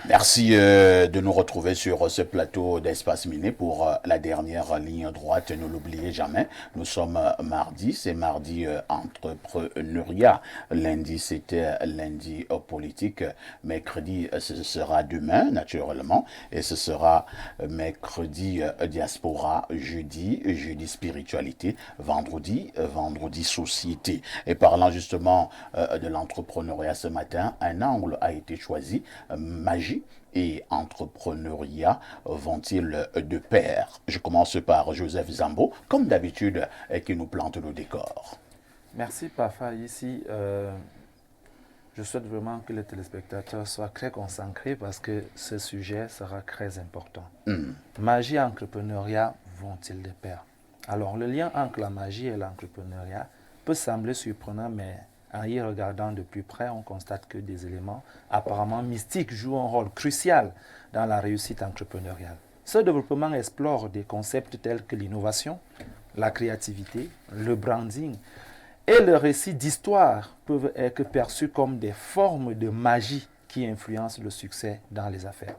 Merci de nous retrouver sur ce plateau d'Espace Miné pour la dernière ligne droite. Ne l'oubliez jamais, nous sommes mardi, c'est mardi entrepreneuriat. Lundi, c'était lundi politique. Mercredi, ce sera demain, naturellement. Et ce sera mercredi diaspora, jeudi spiritualité, vendredi société. Et parlant justement de l'entrepreneuriat ce matin, un angle a été choisi, magie et entrepreneuriat vont-ils de pair? Je commence par Joseph Zambo, comme d'habitude, qui nous plante le décor. Merci Pafa. Ici, je souhaite vraiment que les téléspectateurs soient très concentrés parce que ce sujet sera très important. Magie et entrepreneuriat vont-ils de pair? Alors, le lien entre la magie et l'entrepreneuriat peut sembler surprenant, mais en y regardant de plus près, on constate que des éléments apparemment mystiques jouent un rôle crucial dans la réussite entrepreneuriale. Ce développement explore des concepts tels que l'innovation, la créativité, le branding et le récit d'histoire peuvent être perçus comme des formes de magie qui influencent le succès dans les affaires.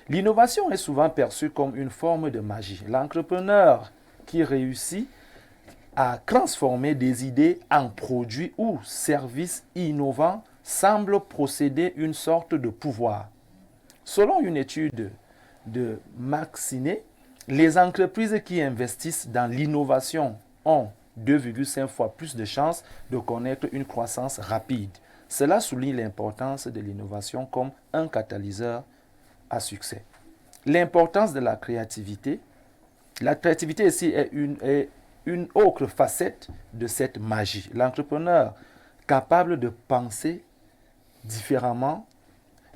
L'innovation est souvent perçue comme une forme de magie. L'entrepreneur qui réussit à transformer des idées en produits ou services innovants semble posséder une sorte de pouvoir. Selon une étude de Maxiné, les entreprises qui investissent dans l'innovation ont 2,5 fois plus de chances de connaître une croissance rapide. Cela souligne l'importance de l'innovation comme un catalyseur à succès. L'importance de la créativité. La créativité ici est une autre facette de cette magie. L'entrepreneur capable de penser différemment,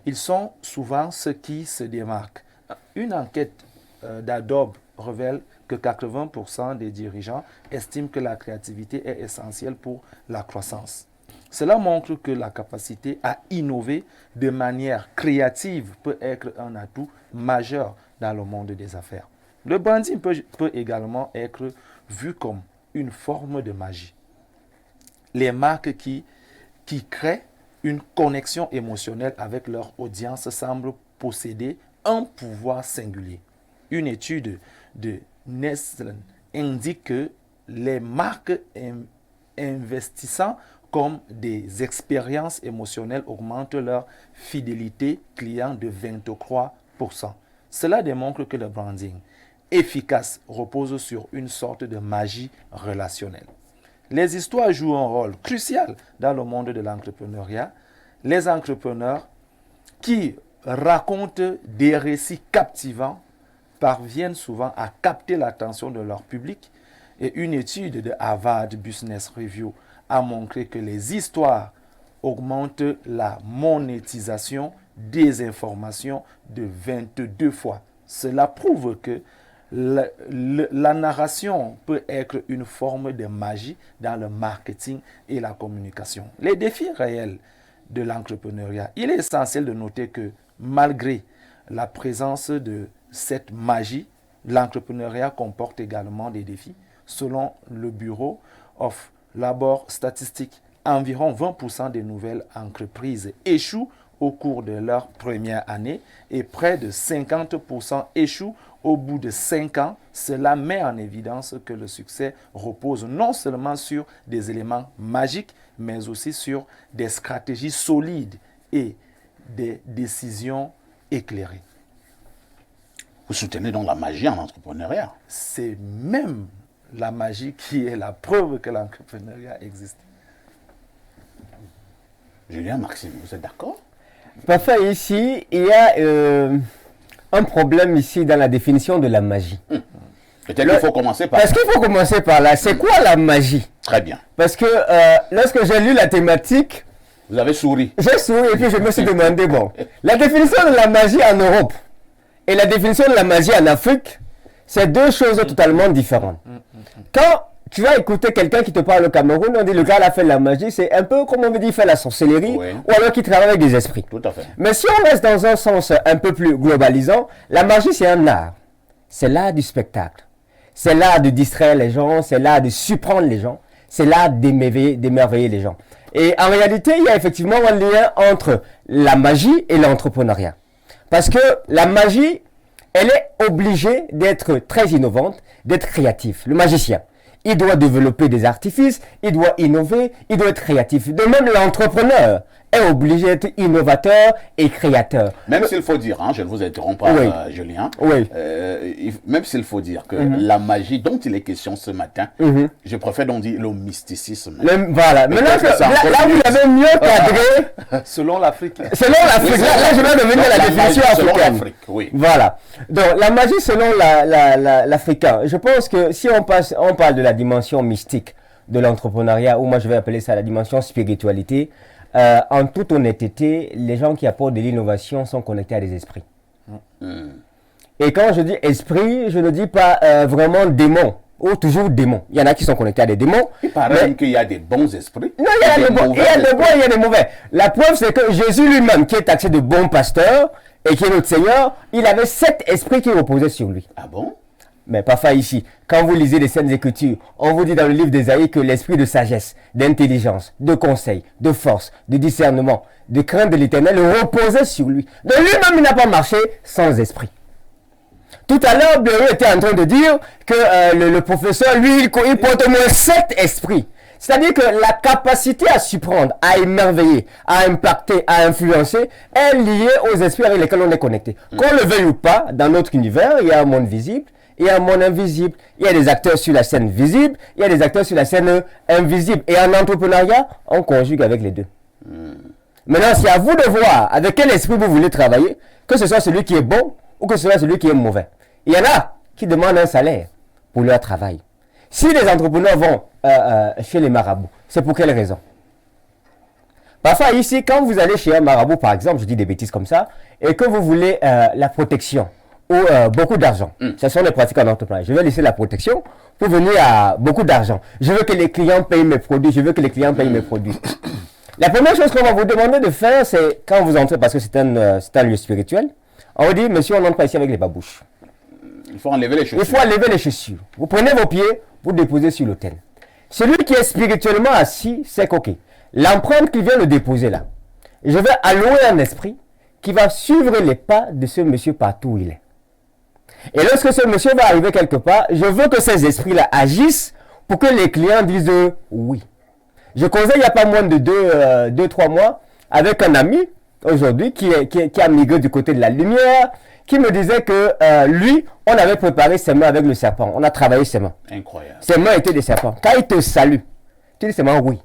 ils sont souvent ceux qui se démarquent. Une enquête d'Adobe révèle que 80% des dirigeants estiment que la créativité est essentielle pour la croissance. Cela montre que la capacité à innover de manière créative peut être un atout majeur dans le monde des affaires. Le branding peut également être vu comme une forme de magie. Les marques qui créent une connexion émotionnelle avec leur audience semblent posséder un pouvoir singulier. Une étude de Nestlé indique que les marques investissant comme des expériences émotionnelles augmentent leur fidélité client de 23%. Cela démontre que le branding efficace repose sur une sorte de magie relationnelle. Les histoires jouent un rôle crucial dans le monde de l'entrepreneuriat. Les entrepreneurs qui racontent des récits captivants parviennent souvent à capter l'attention de leur public. Et une étude de Harvard Business Review a montré que les histoires augmentent la monétisation des informations de 22 fois. Cela prouve que la narration peut être une forme de magie dans le marketing et la communication. Les défis réels de l'entrepreneuriat. Il est essentiel de noter que malgré la présence de cette magie, l'entrepreneuriat comporte également des défis. Selon le Bureau of Labor Statistics, environ 20% des nouvelles entreprises échouent au cours de leur première année et près de 50% échouent au bout de 5 ans. Cela met en évidence que le succès repose non seulement sur des éléments magiques, mais aussi sur des stratégies solides et des décisions éclairées. Vous soutenez donc la magie en entrepreneuriat? C'est même la magie qui est la preuve que l'entrepreneuriat existe. Julien, Maxime, vous êtes d'accord? Parfait, ici, il y a un problème ici dans la définition de la magie. Peut-être qu'il faut commencer par Parce qu'il faut commencer par là. C'est quoi la magie? Très bien. Parce que lorsque j'ai lu la thématique, vous avez souri. J'ai souri et puis je me suis demandé, bon, la définition de la magie en Europe et la définition de la magie en Afrique, c'est deux choses totalement différentes. Quand tu vas écouter quelqu'un qui te parle au Cameroun, on dit le gars là fait la magie, c'est un peu comme on veut dire, il fait la sorcellerie, oui, ou alors qu'il travaille avec des esprits. Tout à fait. Mais si on reste dans un sens un peu plus globalisant, la magie c'est un art. C'est l'art du spectacle. C'est l'art de distraire les gens, c'est l'art de surprendre les gens, c'est l'art d'émerveiller les gens. Et en réalité, il y a effectivement un lien entre la magie et l'entrepreneuriat. Parce que la magie, elle est obligée d'être très innovante, d'être créative. Le magicien, il doit développer des artifices, il doit innover, il doit être créatif. De même, l'entrepreneur est obligé d'être innovateur et créateur. Même s'il faut dire, hein, je ne vous interromps pas, Oui. Julien, Oui. Même s'il faut dire que la magie dont il est question ce matin, je préfère donc dire le mysticisme. Voilà. Maintenant, que ça là, encore vous mieux. l'avez mieux cadré. Selon l'Afrique. Selon l'Afrique, là, je vais revenir à la définition Selon africaine. l'Afrique, oui. Voilà. Donc, la magie selon l'Africain. Je pense que si on parle de la dimension mystique de l'entrepreneuriat, ou moi je vais appeler ça la dimension spiritualité, en toute honnêteté, les gens qui apportent de l'innovation sont connectés à des esprits. Et quand je dis esprit, je ne dis pas vraiment démon, ou toujours démon. Il y en a qui sont connectés à des démons. Il paraît même qu'il y a des bons esprits. Non, il y a des bons, il y a des bons, il y a des mauvais. La preuve, c'est que Jésus lui-même, qui est taxé de bon pasteur et qui est notre Seigneur, il avait 7 esprits qui reposaient sur lui. Ah bon? Mais parfois ici, quand vous lisez les Saintes Écritures, on vous dit dans le livre d'Ésaïe que l'esprit de sagesse, d'intelligence, de conseil, de force, de discernement, de crainte de l'Éternel reposait sur lui. Donc lui-même, il n'a pas marché sans esprit. Tout à l'heure, Blériot était en train de dire que le professeur, lui, il porte au moins 7 esprits. C'est-à-dire que la capacité à surprendre, à émerveiller, à impacter, à influencer est liée aux esprits avec lesquels on est connecté. Qu'on le veuille ou pas, dans notre univers, il y a un monde visible, il y a un monde invisible. Il y a des acteurs sur la scène visible, il y a des acteurs sur la scène invisible. Et en entrepreneuriat, on conjugue avec les deux. Maintenant, c'est à vous de voir avec quel esprit vous voulez travailler, que ce soit celui qui est bon ou que ce soit celui qui est mauvais. Il y en a qui demandent un salaire pour leur travail. Si les entrepreneurs vont chez les marabouts, c'est pour quelle raison? Parfois ici, quand vous allez chez un marabout, par exemple, je dis des bêtises comme ça, et que vous voulez la protection ou beaucoup d'argent, ce sont les pratiques en entreprise. Je vais laisser la protection pour venir à beaucoup d'argent. Je veux que les clients payent mes produits, je veux que les clients payent mes produits. La première chose qu'on va vous demander de faire, c'est quand vous entrez, parce que c'est un lieu spirituel, on vous dit, monsieur, on entre pas ici avec les babouches. Il faut enlever les chaussures. Il faut enlever les chaussures. Vous prenez vos pieds, vous déposez sur l'autel. Celui qui est spirituellement assis, c'est qu'ok. L'empreinte qui vient le déposer là, je vais allouer un esprit qui va suivre les pas de ce monsieur partout où il est. Et lorsque ce monsieur va arriver quelque part, je veux que ces esprits-là agissent pour que les clients disent oui. Je causais il n'y a pas moins de 2-3 mois avec un ami aujourd'hui qui a migré du côté de la lumière, qui me disait que lui, on avait préparé ses mains avec le serpent. On a travaillé ses mains. Incroyable. Ses mains étaient des serpents. Quand il te salue, tu dis ses mains oui.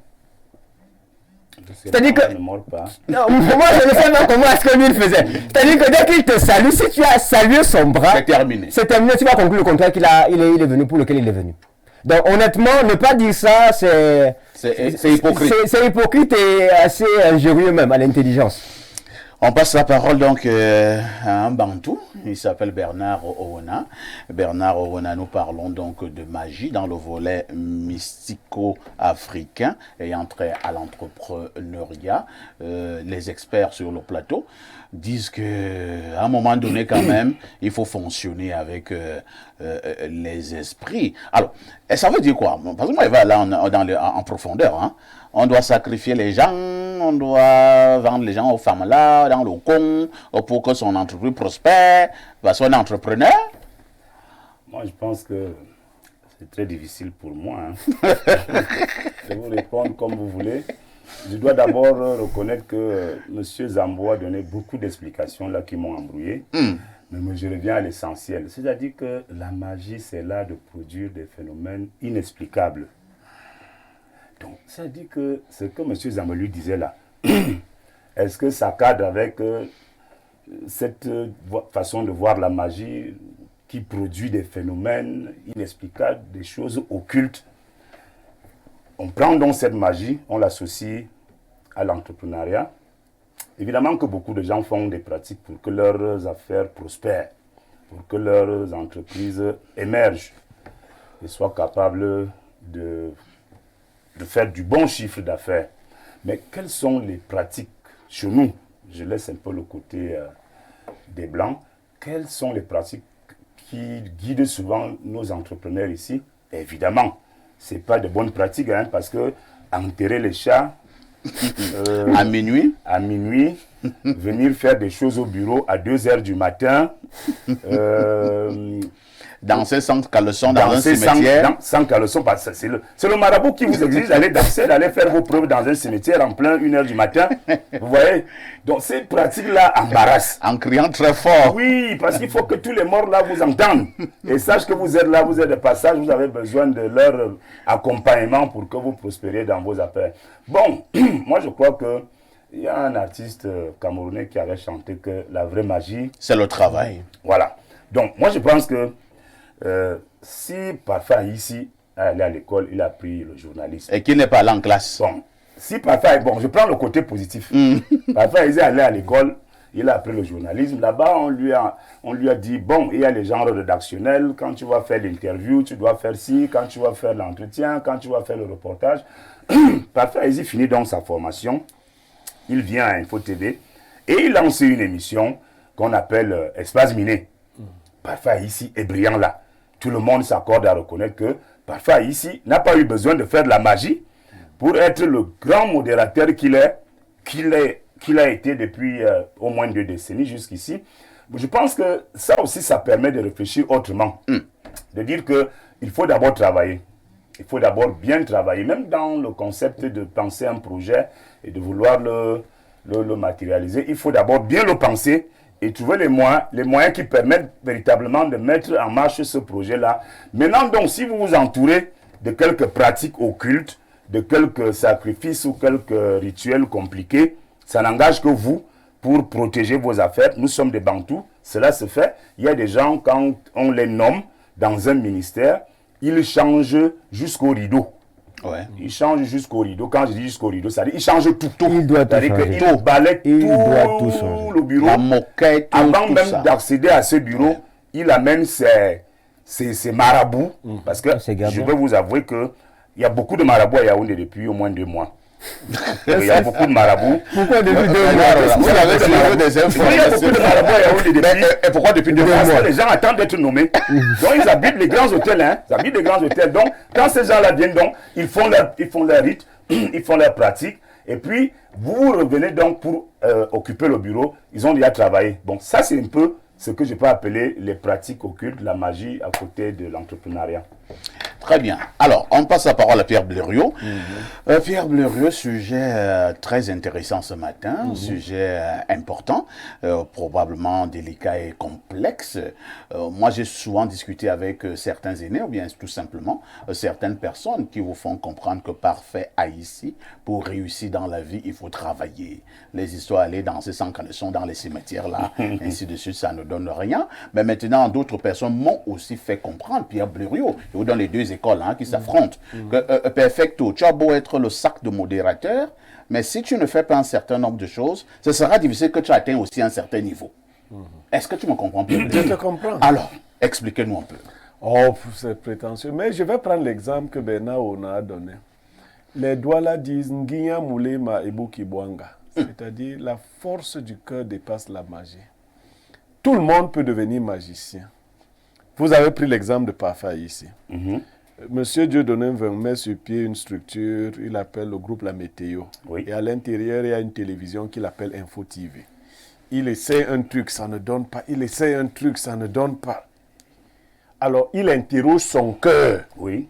C'est-à-dire que... Ne mord pas. Non, moi, je ne sais pas comment est-ce que lui il faisait. C'est-à-dire que dès qu'il te salue, si tu as salué son bras, C'est terminé. c'est terminé. Tu vas conclure le contrat il est venu pour lequel il est venu. Donc, honnêtement, ne pas dire ça, c'est hypocrite. C'est hypocrite et assez injurieux même à l'intelligence. On passe la parole donc à un Bantou, il s'appelle Bernard Owona. Bernard Owona, nous parlons donc de magie dans le volet mystico-africain ayant trait à l'entrepreneuriat. Les experts sur le plateau disent qu'à un moment donné quand même, il faut fonctionner avec les esprits. Alors, et ça veut dire quoi? Parce que moi, il va là en profondeur. Hein. On doit sacrifier les gens, on doit vendre les gens aux femmes là, dans le con, pour que son entreprise prospère, parce qu'on est entrepreneur. Moi, je pense que c'est très difficile pour moi. Hein. Je vais vous répondre comme vous voulez. Je dois d'abord reconnaître que M. Zambo a donné beaucoup d'explications là qui m'ont embrouillé. Mais je reviens à l'essentiel. C'est-à-dire que la magie, c'est l'art de produire des phénomènes inexplicables. Donc, ça dit que ce que M. Zambo lui disait là, est-ce que ça cadre avec cette façon de voir la magie qui produit des phénomènes inexplicables, des choses occultes? On prend donc cette magie, on l'associe à l'entrepreneuriat. Évidemment que beaucoup de gens font des pratiques pour que leurs affaires prospèrent, pour que leurs entreprises émergent et soient capables de faire du bon chiffre d'affaires. Mais quelles sont les pratiques chez nous? Je laisse un peu le côté des Blancs. Quelles sont les pratiques qui guident souvent nos entrepreneurs ici? Évidemment, ce n'est pas de bonnes pratiques, hein, parce que enterrer les chats, À minuit, venir faire des choses au bureau à 2 heures du matin. danser sans caleçon dans un Danser cimetière. sans caleçon, parce que c'est le marabout qui vous exige d'aller danser, d'aller faire vos preuves dans un cimetière en plein 1 heure du matin. Vous voyez? Donc ces pratiques-là embarrassent. En criant très fort. Oui, parce qu'il faut que tous les morts là vous entendent. Et sachent que vous êtes là, vous êtes de passage, vous avez besoin de leur accompagnement pour que vous prospériez dans vos affaires. Bon, moi je crois que il y a un artiste camerounais qui avait chanté que la vraie magie, C'est le travail. voilà. Donc moi je pense que si parfois ici, allé à l'école, il a pris le journalisme. Et qui n'est pas allé en classe. Bon, si parfois, bon, je prends le côté positif. Parfois, il est allé à l'école, il a appris le journalisme. Là-bas, on lui a dit, bon, il y a les genres rédactionnels. Quand tu vas faire l'interview, tu dois faire ci. Quand tu vas faire l'entretien, quand tu vas faire le reportage. Parfois, il finit donc sa formation. Il vient à Info TV et il lance une émission qu'on appelle Espace Miné. Parfois, ici est brillant là. Tout le monde s'accorde à reconnaître que parfois ici n'a pas eu besoin de faire de la magie pour être le grand modérateur qu'il a été depuis au moins 2 décennies jusqu'ici. Je pense que ça aussi, ça permet de réfléchir autrement. De dire qu'il faut d'abord travailler. Il faut d'abord bien travailler, même dans le concept de penser un projet et de vouloir le matérialiser. Il faut d'abord bien le penser et trouver les moyens qui permettent véritablement de mettre en marche ce projet-là. Maintenant, donc, si vous vous entourez de quelques pratiques occultes, de quelques sacrifices ou quelques rituels compliqués, ça n'engage que vous pour protéger vos affaires. Nous sommes des Bantous, cela se fait. Il y a des gens, quand on les nomme dans un ministère, ils changent jusqu'au rideau. Ouais. Il change jusqu'au rideau. Quand je dis jusqu'au rideau, ça veut dire il change tout. Il doit tout C'est-à-dire changer. qu'il balaie Il doit tout tout changer. le bureau. La moquette, tout, Avant tout même ça. d'accéder à ce bureau, il amène ses marabouts. Parce que C'est gardien. je peux vous avouer qu'il y a beaucoup de marabouts à Yaoundé depuis au moins 2 mois. Il y a beaucoup de marabouts. Pourquoi depuis 2 Vous mois avez suivi des Il y a beaucoup de informations. marabouts à Yaoundé depuis. Et pourquoi depuis 2 Parce mois? que les gens attendent d'être nommés. Donc ils habitent les grands hôtels. Hein. Ils habitent les grands hôtels. Donc quand ces gens-là viennent, donc, ils font leur rite, ils font leur pratique. Et puis vous revenez donc pour occuper le bureau. Ils ont déjà travaillé. Bon, ça c'est un peu ce que je peux appeler les pratiques occultes, la magie à côté de l'entrepreneuriat. Très bien. Alors, on passe la parole à Pierre Blériot. Pierre Blériot, sujet très intéressant ce matin, sujet important, probablement délicat et complexe. Moi, j'ai souvent discuté avec certains aînés, ou bien tout simplement certaines personnes qui vous font comprendre que parfait à ici, pour réussir dans la vie, il faut travailler. Les histoires aller danser sans caleçon dans les cimetières, là, ainsi de suite, ça ne donne rien. Mais maintenant, d'autres personnes m'ont aussi fait comprendre, Pierre Blériot, je vous donne les 2 écoles qui s'affrontent, que perfecto, tu as beau être le sac de modérateur, mais si tu ne fais pas un certain nombre de choses, ce sera difficile que tu atteignes aussi un certain niveau. Est-ce que tu me comprends bien? Je te comprends. Alors, expliquez-nous un peu. Oh, c'est prétentieux. Mais je vais prendre l'exemple que Bernard Ona a donné. Les Douala disent Ngiya Moulema Ebuki Bwanga. C'est-à-dire la force du cœur dépasse la magie. Tout le monde peut devenir magicien. Vous avez pris l'exemple de Parfa ici. Monsieur Dieudonné met sur pied une structure, il appelle le groupe La Météo. Oui. Et à l'intérieur, il y a une télévision qu'il appelle Info TV. Il essaie un truc, ça ne donne pas. Il essaie un truc, ça ne donne pas. Alors, il interroge son cœur. Oui.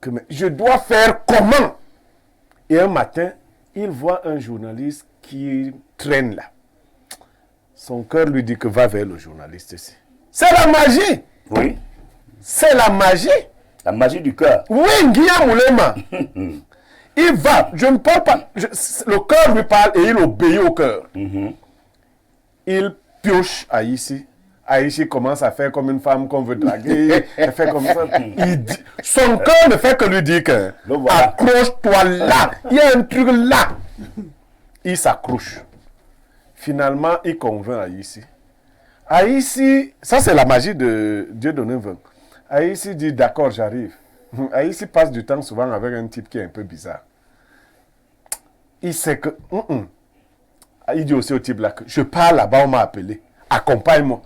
Mais je dois faire comment? Et un matin, il voit un journaliste qui traîne là. Son cœur lui dit que va vers le journaliste ici. C'est la magie! Oui. C'est la magie! La magie du cœur. Oui, Guillaume Moulema. Il va, je ne parle pas. Le cœur lui parle et il obéit au cœur. Il pioche à ici. Aïchi commence à faire comme une femme qu'on veut draguer. Elle fait comme ça. Son cœur ne fait que lui dire que voilà. accroche-toi là. Il y a un truc là. Il s'accroche. Finalement, il convainc Aïssi. Aïssi, ça c'est la magie de Dieu donné 20. Aïssi dit d'accord, j'arrive. Aïssi passe du temps souvent avec un type qui est un peu bizarre. Il sait que. Il dit aussi au type là que je pars là-bas, on m'a appelé. Accompagne-moi.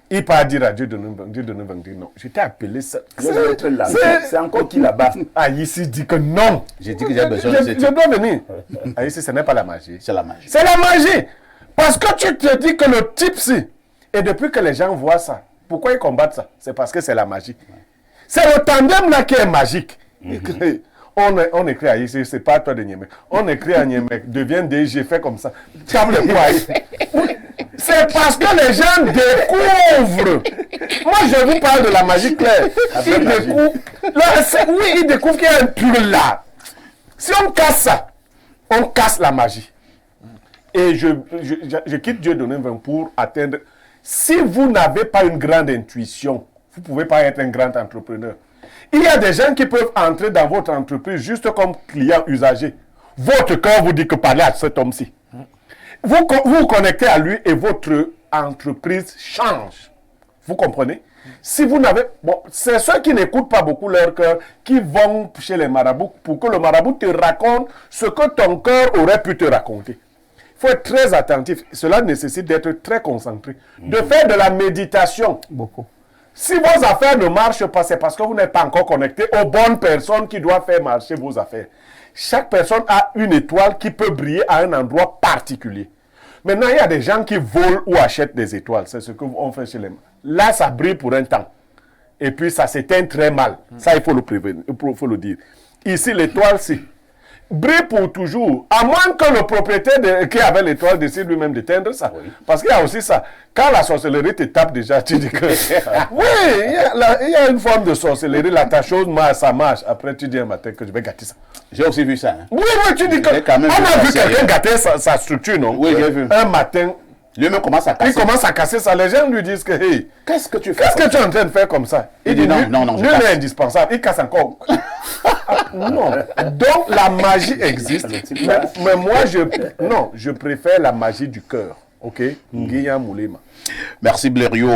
Il part dire à Dieu de nous dire non. Je t'ai appelé ça. C'est encore qui là-bas? Ah, ici dit que non. J'ai dit que j'ai besoin de Je cette... dois venir. Ah, ici, ce n'est pas la magie. C'est la magie. C'est la magie. Parce que tu te dis que le type, si. Et depuis que les gens voient ça, pourquoi ils combattent ça? C'est parce que c'est la magie. C'est le tandem là qui est magique. On écrit à ici, c'est pas toi de Niémec. On écrit à Niémec, devient DG, fait comme ça. Table quoi? C'est parce que les gens découvrent. Moi, je vous parle de la magie claire. Ils découvrent. Oui, ils découvrent qu'il y a un pull là. Si on casse ça, on casse la magie. Et je quitte Dieu donné 20 pour atteindre. Si vous n'avez pas une grande intuition, vous ne pouvez pas être un grand entrepreneur. Il y a des gens qui peuvent entrer dans votre entreprise juste comme client usager. Votre cœur vous dit que parlez à cet homme-ci. Vous vous connectez à lui et votre entreprise change. Vous comprenez? Si vous n'avez... Bon, c'est ceux qui n'écoutent pas beaucoup leur cœur qui vont chez les marabouts pour que le marabout te raconte ce que ton cœur aurait pu te raconter. Il faut être très attentif. Cela nécessite d'être très concentré. De faire de la méditation. Beaucoup. Si vos affaires ne marchent pas, c'est parce que vous n'êtes pas encore connecté aux bonnes personnes qui doivent faire marcher vos affaires. Chaque personne a une étoile qui peut briller à un endroit particulier. Maintenant, il y a des gens qui volent ou achètent des étoiles. C'est ce qu'on fait chez les... Là, ça brille pour un temps. Et puis, ça s'éteint très mal. Ça, il faut le prévenir, il faut le dire. Ici, l'étoile, c'est... brille pour toujours, à moins que le propriétaire qui avait l'étoile décide lui-même d'éteindre ça. Oui. Parce qu'il y a aussi ça. Quand la sorcellerie te tape déjà, tu dis que... oui, il y a une forme de sorcellerie. Là, ta chose marche, ça marche. Après, tu dis un matin que je vais gâter ça. J'ai aussi vu ça. Hein. Oui, tu dis que... On a vu quelqu'un gâter sa structure, non? Oui, j'ai vu. Un matin... Lui-même commence à casser. Il commence à casser ça. Les gens lui disent que, hey, qu'est-ce que tu fais? Qu'est-ce que tu es en train de faire comme ça? Il dit non, nul n'est indispensable. Il casse encore. Non. Donc, la magie existe. Mais moi, je préfère la magie du cœur. OK? Nguyen Moulema. Merci, Blériot.